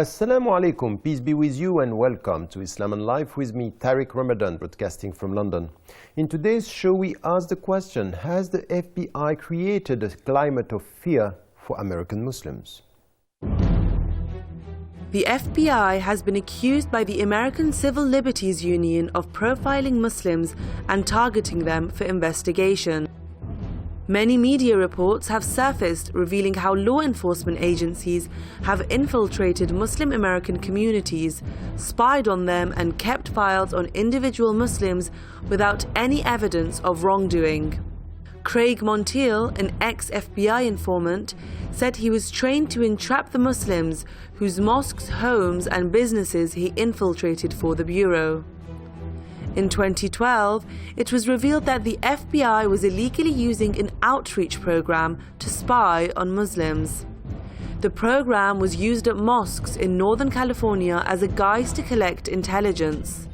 Assalamu alaikum, peace be with you and welcome to Islam and Life with me, Tariq Ramadan, broadcasting from London. In today's show we ask the question, has the FBI created a climate of fear for American Muslims? The FBI has been accused by the American Civil Liberties Union of profiling Muslims and targeting them for investigation. Many media reports have surfaced revealing how law enforcement agencies have infiltrated Muslim American communities, spied on them and kept files on individual Muslims without any evidence of wrongdoing. Craig Montiel, an ex-FBI informant, said he was trained to entrap the Muslims whose mosques, homes and businesses he infiltrated for the Bureau. In 2012, it was revealed that the FBI was illegally using an outreach program to spy on Muslims. The program was used at mosques in Northern California as a guise to collect intelligence.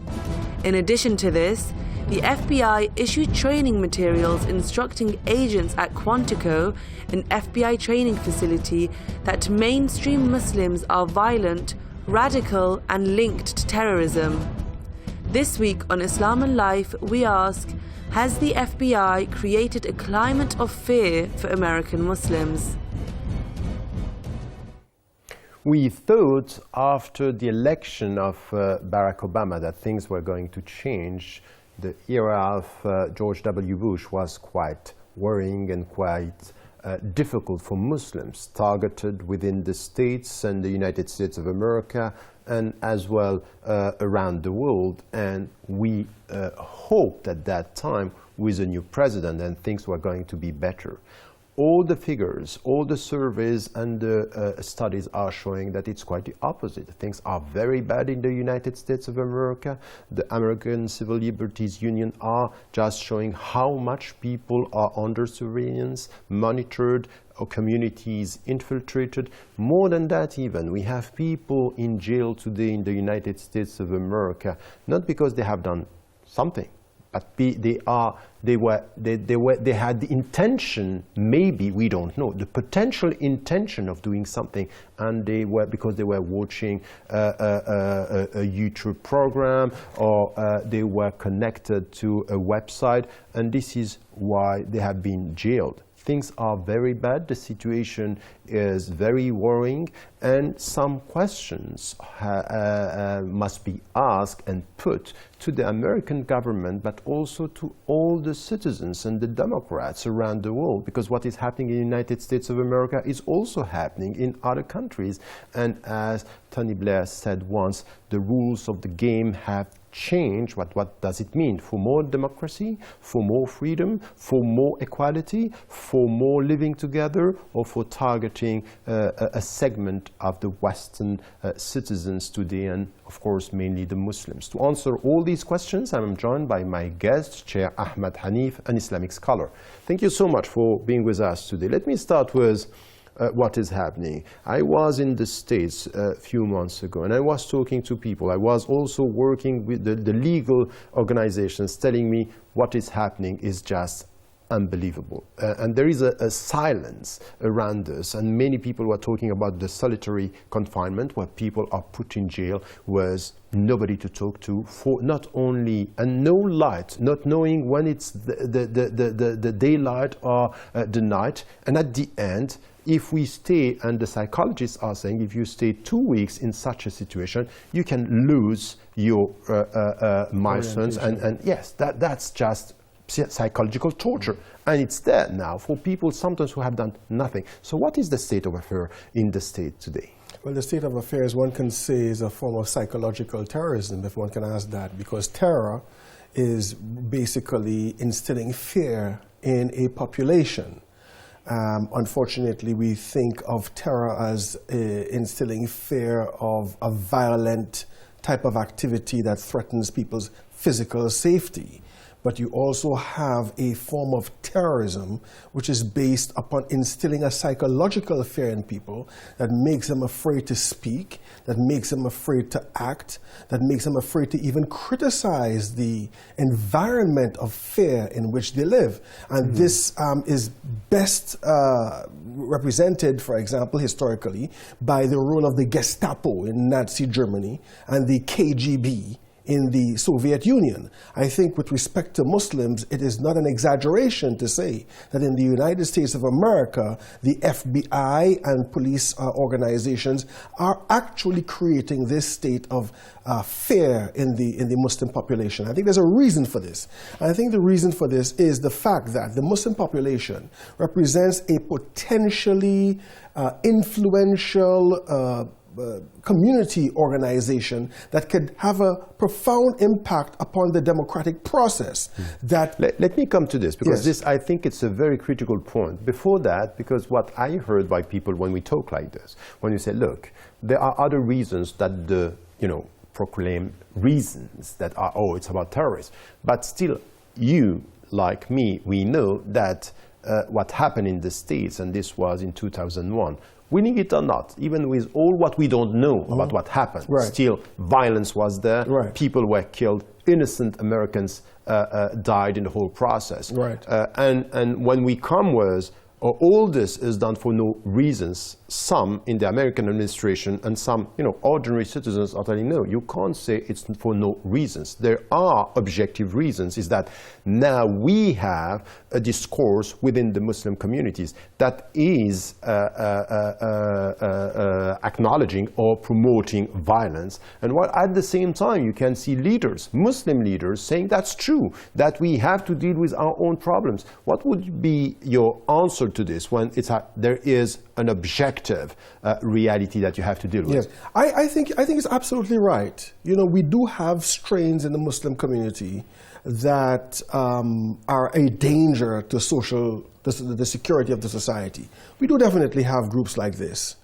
In addition to this, the FBI issued training materials instructing agents at Quantico, an FBI training facility, that mainstream Muslims are violent, radical and linked to terrorism. This week on Islam and Life, we ask, has the FBI created a climate of fear for American Muslims? We thought after the election of Barack Obama that things were going to change. The era of George W. Bush was quite worrying and quite difficult for Muslims targeted within the States and the United States of America and as well around the world. And we hoped at that time with a new president and things were going to be better. All the figures, all the surveys and the studies are showing that it's quite the opposite. Things are very bad in the United States of America. The American Civil Liberties Union are just showing how much people are under surveillance, monitored, or communities infiltrated. More than that even, we have people in jail today in the United States of America, not because they have done something, but they had the intention, maybe, we don't know, the potential intention of doing something, and because they were watching a YouTube program or they were connected to a website, and this is why they have been jailed. Things are very bad, the situation is very worrying, and some questions must be asked and put to the American government, but also to all the citizens and the Democrats around the world, because what is happening in the United States of America is also happening in other countries. And as Tony Blair said once, the rules of the game have change. What does it mean? For more democracy, for more freedom, for more equality, for more living together, or for targeting a segment of the Western citizens today, and of course mainly the Muslims? To answer all these questions, I am joined by my guest, Chair Ahmed Hanif, an Islamic scholar. Thank you so much for being with us today. Let me start with what is happening. I was in the States a few months ago and I was talking to people. I was also working with the legal organizations telling me what is happening is just unbelievable. And there is a silence around us, and many people were talking about the solitary confinement where people are put in jail with nobody to talk to, for not only, and no light, not knowing when it's the daylight or the night. And at the end, if we stay, and the psychologists are saying, if you stay 2 weeks in such a situation, you can lose your milestones. And yes, that's just psychological torture. And it's there now for people sometimes who have done nothing. So what is the state of affairs in the state today? Well, the state of affairs, one can say, is a form of psychological terrorism, if one can ask that, because terror is basically instilling fear in a population. Unfortunately, we think of terror as instilling fear of a violent type of activity that threatens people's physical safety. but you also have a form of terrorism which is based upon instilling a psychological fear in people that makes them afraid to speak, that makes them afraid to act, that makes them afraid to even criticize the environment of fear in which they live. And this is best represented, for example, historically, by the role of the Gestapo in Nazi Germany and the KGB in the Soviet Union. I think with respect to Muslims, it is not an exaggeration to say that in the United States of America, the FBI and police organizations are actually creating this state of fear in the Muslim population. I think there's a reason for this. I think the reason for this is the fact that the Muslim population represents a potentially influential community organization that could have a profound impact upon the democratic process. That let me come to this, because Yes. this, I think it's a very critical point. Before that, because what I heard by people when we talk like this, when you say, look, there are other reasons that the, proclaim reasons that are, oh, it's about terrorists. But still, you, like me, we know that what happened in the States, and this was in 2001, winning it or not, even with all what we don't know about what happened, Right. still violence was there, Right. people were killed, innocent Americans died in the whole process. Right. And when we come with, all this is done for no reasons, some in the American administration and some, ordinary citizens are telling, no, you can't say it's for no reasons. There are objective reasons, is that now we have a discourse within the Muslim communities that is acknowledging or promoting violence. And while at the same time you can see leaders, Muslim leaders, saying that's true, that we have to deal with our own problems. What would be your answer to this when there is an objective reality that you have to deal with? Yes, I think it's absolutely right. We do have strains in the Muslim community that are a danger to the security of the society. We do definitely have groups like this.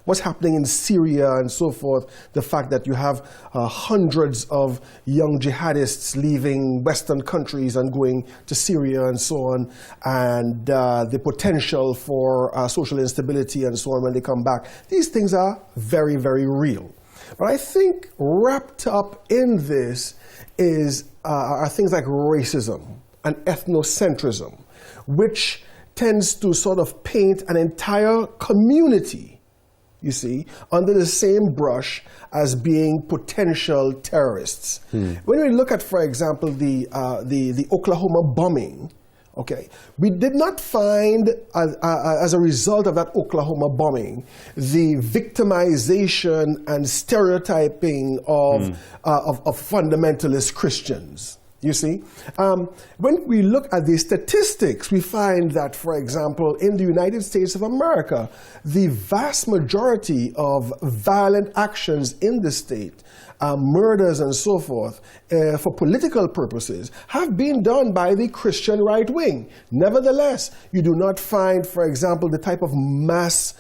What's happening in Syria and so forth, the fact that you have hundreds of young jihadists leaving Western countries and going to Syria and so on, and the potential for social instability and so on when they come back. These things are very, very real. But I think wrapped up in this are things like racism and ethnocentrism, which tends to sort of paint an entire community, you see, under the same brush as being potential terrorists. When we look at, for example, the Oklahoma bombing, okay, we did not find, as a result of that Oklahoma bombing, the victimization and stereotyping of fundamentalist Christians. You see, when we look at the statistics, we find that, for example, in the United States of America, the vast majority of violent actions in the state, murders and so forth, for political purposes, have been done by the Christian right wing. Nevertheless, you do not find, for example, the type of mass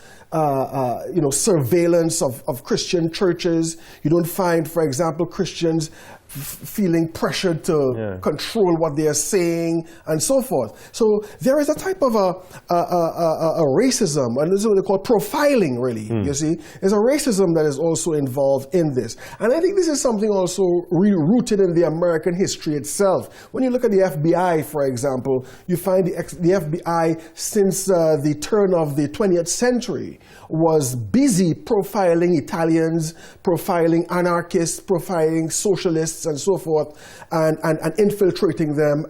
surveillance of Christian churches. You don't find, for example, Christians feeling pressured to control what they are saying and so forth. So there is a type of a racism, and this is what they call profiling, really, you see. There's a racism that is also involved in this. And I think this is something also rooted in the American history itself. When you look at the FBI, for example, you find the FBI since the turn of the 20th century was busy profiling Italians, profiling anarchists, profiling socialists, and so forth, and infiltrating them,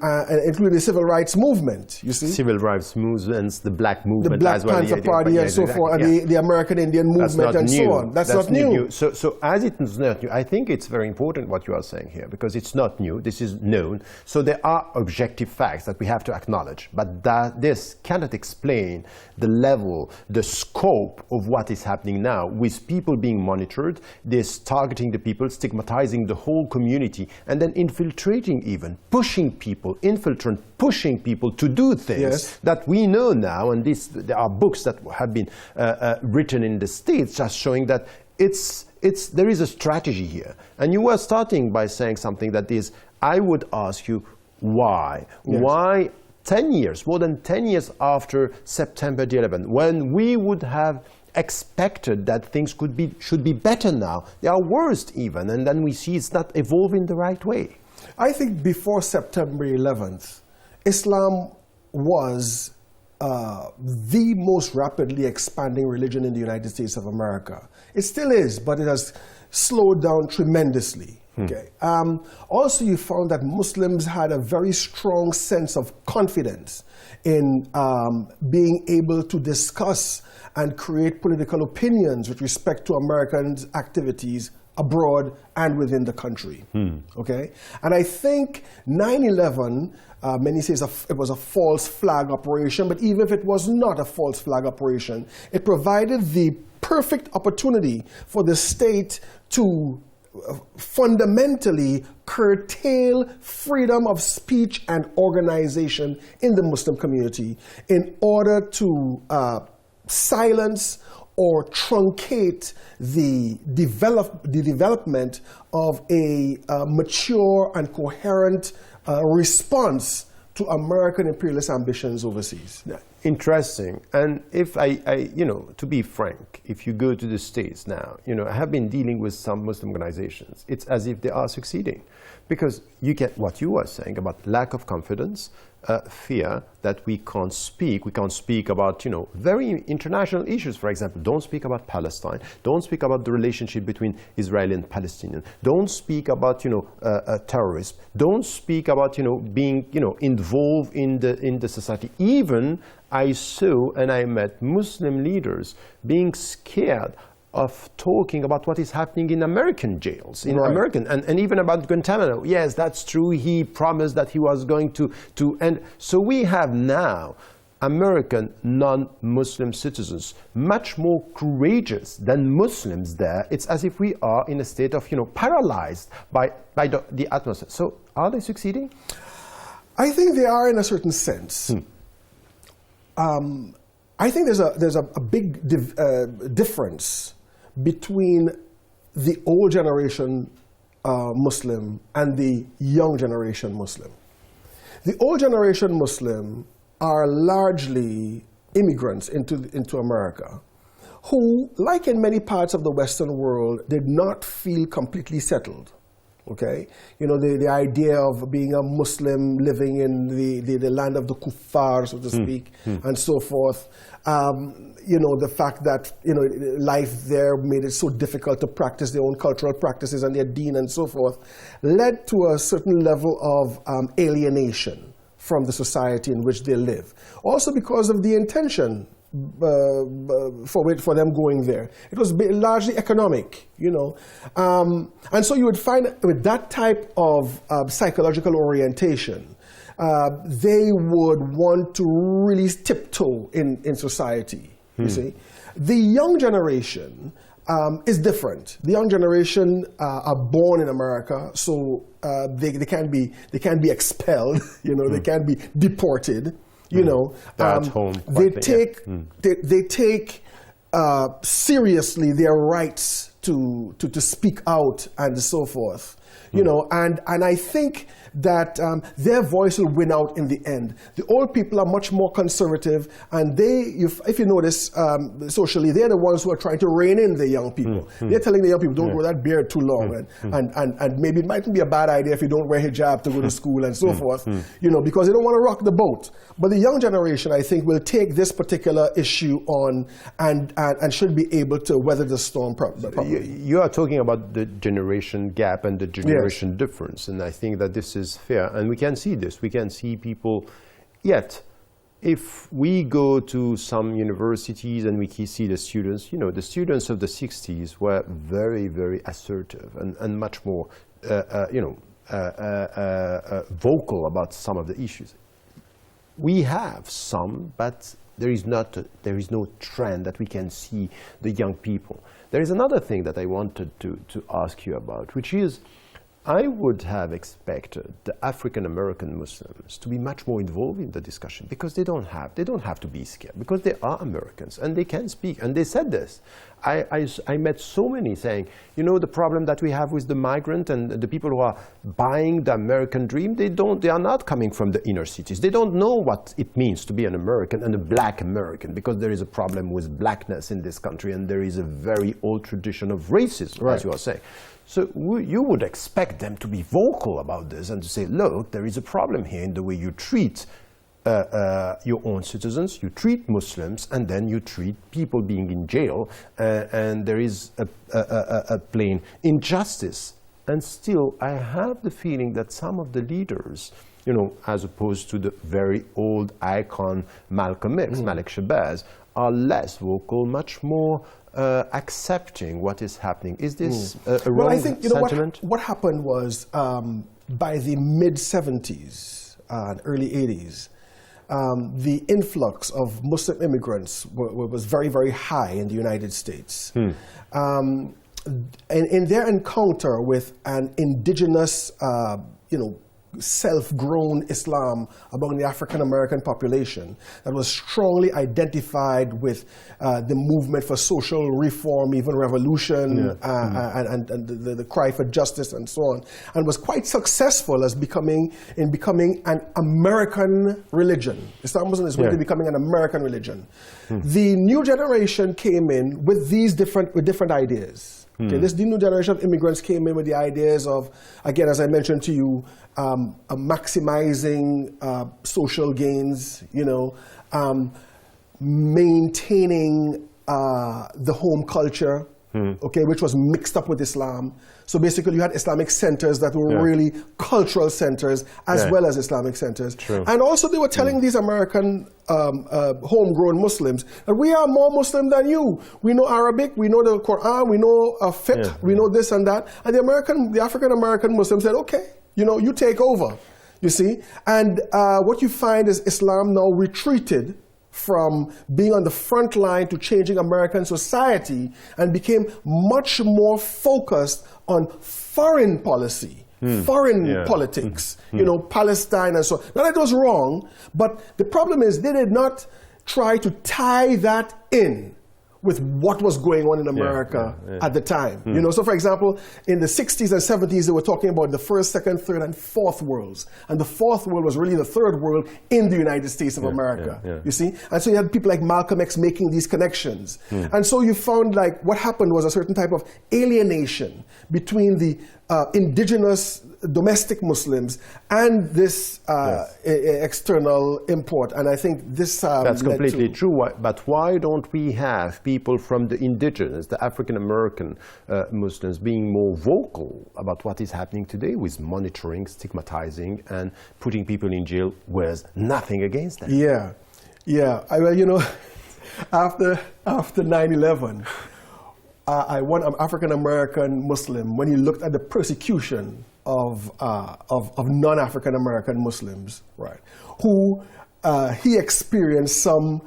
including the civil rights movement, you see? Civil rights movements, the Black movement, the Black as well. Panther Party and so forth, and the American Indian movement and so on. That's not new. So as it is not new, I think it's very important what you are saying here, because it's not new, this is known. So there are objective facts that we have to acknowledge, but this cannot explain the level, the scope of what is happening now, with people being monitored, this targeting the people, stigmatizing the whole community, and then infiltrating, even pushing people, pushing people to do things that we know now. And there are books that have been written in the States just showing that there is a strategy here. And you were starting by saying something that is, I would ask you, Why? Yes. Why 10 years, more than 10 years after September the 11th, when we would have expected that things should be better now, they are worse even, and then we see it's not evolving the right way. I think before September 11th, Islam was the most rapidly expanding religion in the United States of America. It still is, but it has slowed down tremendously. Okay. Also, you found that Muslims had a very strong sense of confidence in being able to discuss and create political opinions with respect to Americans' activities abroad and within the country. Okay? And I think 9/11, many say it was a false flag operation, but even if it was not a false flag operation, it provided the perfect opportunity for the state to fundamentally curtail freedom of speech and organization in the Muslim community in order to silence or truncate the development of a mature and coherent response to American imperialist ambitions overseas. Interesting. And if I, to be frank, if you go to the States now, I have been dealing with some Muslim organizations. It's as if they are succeeding. Because you get what you were saying about lack of confidence, fear that we can't speak. We can't speak about, very international issues, for example. Don't speak about Palestine. Don't speak about the relationship between Israeli and Palestinian. Don't speak about, terrorism. Don't speak about, being, involved in the society. Even I saw and I met Muslim leaders being scared of talking about what is happening in American jails, and even about Guantanamo. Yes, that's true. He promised that he was going to end. So we have now American non-Muslim citizens much more courageous than Muslims there. It's as if we are in a state of, paralyzed by the atmosphere. So are they succeeding? I think they are in a certain sense. I think there's a big difference between the old generation Muslim and the young generation Muslim. The old generation Muslim are largely immigrants into America who, like in many parts of the Western world, did not feel completely settled. Okay, the idea of being a Muslim living in the land of the kuffar, so to speak, and so forth. The fact that life there made it so difficult to practice their own cultural practices and their deen and so forth, led to a certain level of alienation from the society in which they live. Also because of the intention for them going there. It was largely economic, and so you would find with that type of psychological orientation, they would want to really tiptoe in society, you see. The young generation is different. The young generation are born in America, so they can't be expelled, they can't be deported. At home. They take seriously their rights to speak out and so forth. And I think that their voice will win out in the end. The old people are much more conservative, and if you notice, socially, they're the ones who are trying to rein in the young people. They're telling the young people, don't grow that beard too long, and maybe it mightn't be a bad idea if you don't wear hijab to go to school and so forth, because they don't want to rock the boat. But the young generation, I think, will take this particular issue on and should be able to weather the storm properly. You are talking about the generation gap and the generation difference, and I think that this is fair, and we can see this. We can see people, yet if we go to some universities and we see the students, the students of the 60s were very, very assertive and much more, vocal about some of the issues. We have some, but there is no trend that we can see the young people. There is another thing that I wanted to ask you about, which is I would have expected the African American Muslims to be much more involved in the discussion, because they don't have to be scared, because they are Americans and they can speak. And they said this. I met so many saying, you know, the problem that we have with the migrant and the people who are buying the American dream, they are not coming from the inner cities. They don't know what it means to be an American and a black American, because there is a problem with blackness in this country, and there is a very old tradition of racism, as you are saying. So you would expect them to be vocal about this and to say, look, there is a problem here in the way you treat your own citizens, you treat Muslims, and then you treat people being in jail, and there is a plain injustice. And still, I have the feeling that some of the leaders, you know, as opposed to the very old icon Malcolm X, Malik Shabazz, are less vocal, much more accepting what is happening. Is this a wrong I think, sentiment? What happened was, by the mid-70s and early 80s, the influx of Muslim immigrants was very, very high in the United States. And in their encounter with an indigenous, self-grown Islam among the African-American population that was strongly identified with the movement for social reform, even revolution, and the cry for justice and so on, and was quite successful as becoming an American religion. Islamism is going to be becoming an American religion. The new generation came in with these different ideas. Okay, this new generation of immigrants came in with the ideas of, again, as I mentioned to you, maximizing social gains, maintaining the home culture, okay, which was mixed up with Islam. So basically you had Islamic centers that were really cultural centers as well as Islamic centers. True. And also they were telling these American homegrown Muslims that we are more Muslim than you. We know Arabic, we know the Quran, we know fiqh, we know this and that. And the African American Muslims said, okay, you take over, you see. And what you find is Islam now retreated from being on the front line to changing American society and became much more focused on foreign policy, foreign politics, Palestine and so on. Not that it was wrong, but the problem is they did not try to tie that in with what was going on in America at the time. So for example, in the 60s and 70s, they were talking about the first, second, third, and fourth worlds. And the fourth world was really the third world in the United States of America, you see? And so you had people like Malcolm X making these connections. And so you found like what happened was a certain type of alienation between the indigenous domestic Muslims and this external import. And I think this that's completely true. But why don't we have people from the indigenous, the African American Muslims, being more vocal about what is happening today with monitoring, stigmatizing, and putting people in jail, whereas nothing against that? After 9/11. One African American Muslim, when he looked at the persecution of non-African American Muslims, right, who he experienced some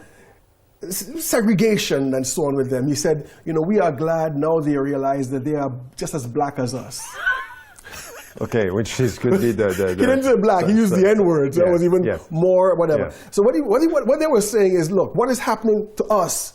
segregation and so on with them, he said, we are glad now they realize that they are just as black as us. Okay, which could be the he didn't say black, he used the N-word, so that was even more whatever. So what they were saying is, look, what is happening to us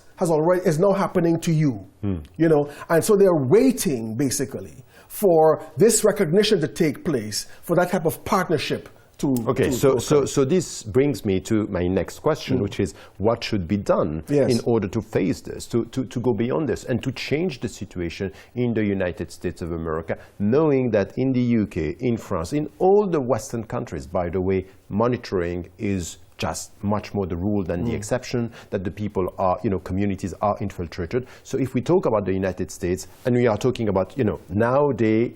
is now happening to you, and so they're waiting basically for this recognition to take place, for that type of partnership to. Okay, so this brings me to my next question, which is what should be done in order to face this, to go beyond this, and to change the situation in the United States of America, knowing that in the UK, in France, in all the Western countries, by the way, monitoring is just much more the rule than the exception, that the people are, communities are infiltrated. So if we talk about the United States, and we are talking about, now they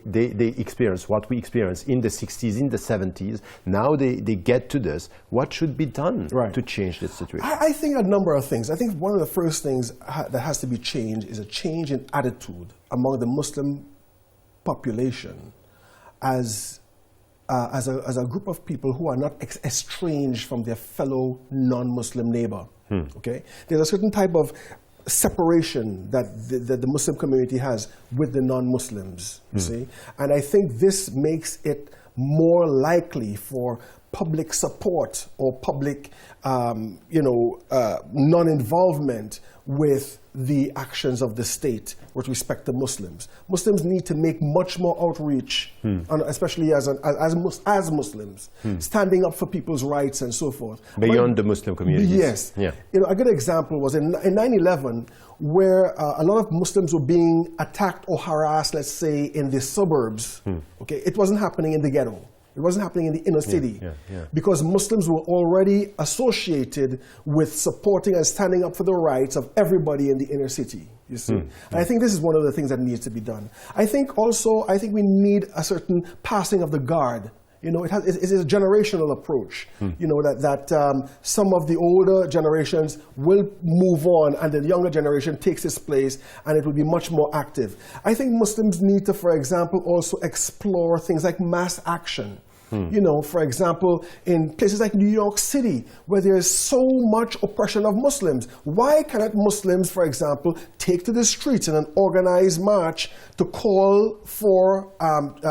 experience what we experienced in the 60s, in the 70s, now they get to this, what should be done to change this situation? I think a number of things. I think one of the first things that has to be changed is a change in attitude among the Muslim population as a group of people who are not estranged from their fellow non-Muslim neighbor. Okay, there's a certain type of separation that the Muslim community has with the non-Muslims, you see. And I think this makes it more likely for public support or public, non-involvement with the actions of the state with respect to Muslims. Muslims need to make much more outreach, especially as Muslims, standing up for people's rights and so forth. Beyond the Muslim communities. Yes. Yeah. A good example was in 9/11, where a lot of Muslims were being attacked or harassed, let's say, in the suburbs. Okay, it wasn't happening in the ghetto. It wasn't happening in the inner city because Muslims were already associated with supporting and standing up for the rights of everybody in the inner city, you see. And I think this is one of the things that needs to be done. I think we need a certain passing of the guard. It is a generational approach, that some of the older generations will move on and the younger generation takes its place and it will be much more active. I think Muslims need to, for example, also explore things like mass action. For example, in places like New York City, where there is so much oppression of Muslims, why cannot Muslims, for example, take to the streets in an organized march to call for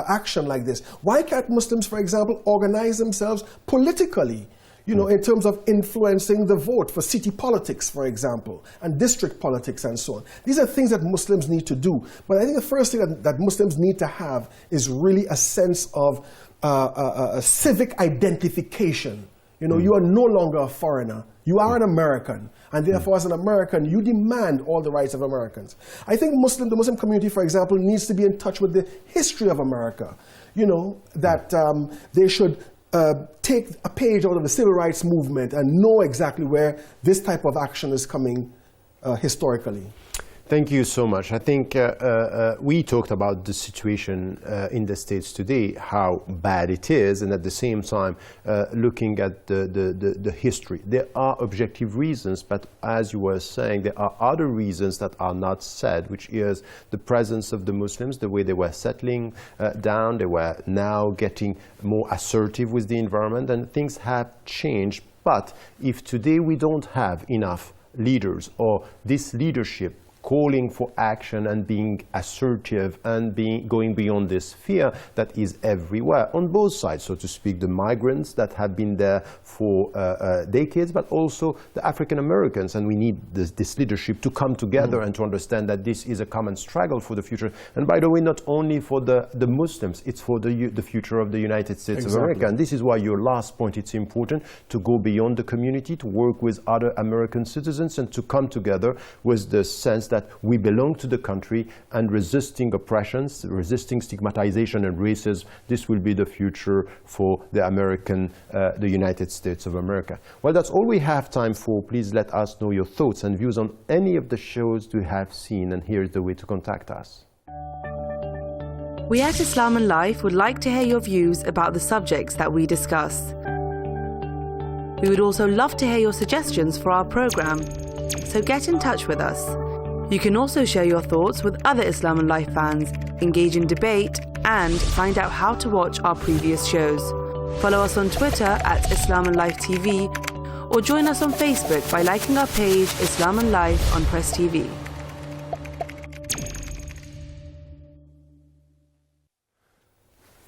action like this? Why can't Muslims, for example, organize themselves politically? In terms of influencing the vote for city politics, for example, and district politics and so on. These are things that Muslims need to do. But I think the first thing that Muslims need to have is really a sense of a civic identification. You are no longer a foreigner. You are an American. And therefore, as an American, you demand all the rights of Americans. I think the Muslim community, for example, needs to be in touch with the history of America. That they should take a page out of the civil rights movement and know exactly where this type of action is coming historically. Thank you so much. I think we talked about the situation in the States today, how bad it is, and at the same time looking at the history. There are objective reasons, but as you were saying, there are other reasons that are not said, which is the presence of the Muslims, the way they were settling down, they were now getting more assertive with the environment, and things have changed. But if today we don't have enough leaders or this leadership calling for action and being assertive and going beyond this fear that is everywhere on both sides, so to speak, the migrants that have been there for decades, but also the African Americans, and we need this leadership to come together and to understand that this is a common struggle for the future. And by the way, not only for the Muslims, it's for the future of the United States of America. And this is why your last point, it's important to go beyond the community, to work with other American citizens and to come together with the sense that we belong to the country and resisting oppressions, resisting stigmatization and racism. This will be the future for the United States of America. Well, that's all we have time for. Please let us know your thoughts and views on any of the shows you have seen, and here's the way to contact us. We at Islam and Life would like to hear your views about the subjects that we discuss. We would also love to hear your suggestions for our program, so get in touch with us. You can also share your thoughts with other Islam and Life fans, engage in debate, and find out how to watch our previous shows. Follow us on Twitter at Islam and Life TV, or join us on Facebook by liking our page Islam and Life on Press TV.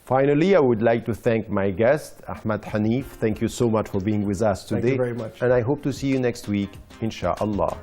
Finally, I would like to thank my guest, Ahmad Hanif. Thank you so much for being with us today. Thank you very much. And I hope to see you next week, inshallah.